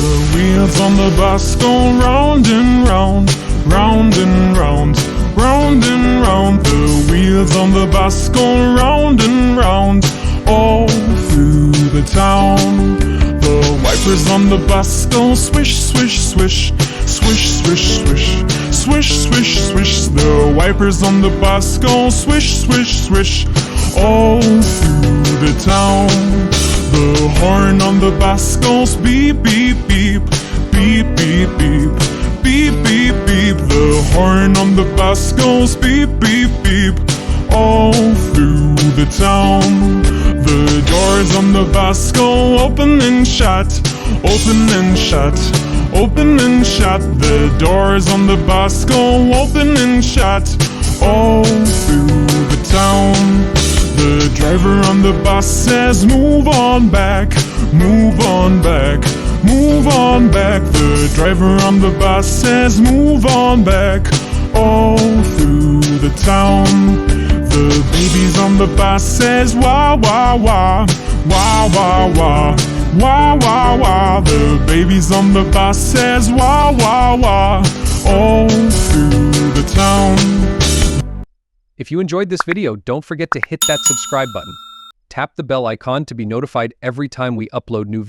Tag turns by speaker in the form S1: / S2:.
S1: The wheels on the bus go round and round, round and round, round and round. The wheels on the bus go round and round, all through the town. The wipers on the bus go swish, swish, swish, swish, swish, swish, swish, swish, swish. The wipers on the bus go swish, swish, swish, all through the town. The horn on the bus goes beep, beep, beep, beep, beep, beep, beep, beep, beep. The horn on the bus goes beep, beep, beep, all through the town. The doors on the bus go open and shut, open and shut, open and shut. The doors on the bus go open and shut, all through the town. The driver on the bus says, move on back, move on back, move on back. The driver on the bus says, move on back, all through the town. The babies on the bus says, wah, wah, wah, wah, wah, wah, wah, wah, wah. The babies on the bus says, wah, wah, wah, all through the town.
S2: If you enjoyed this video, don't forget to hit that subscribe button. Tap the bell icon to be notified every time we upload new videos.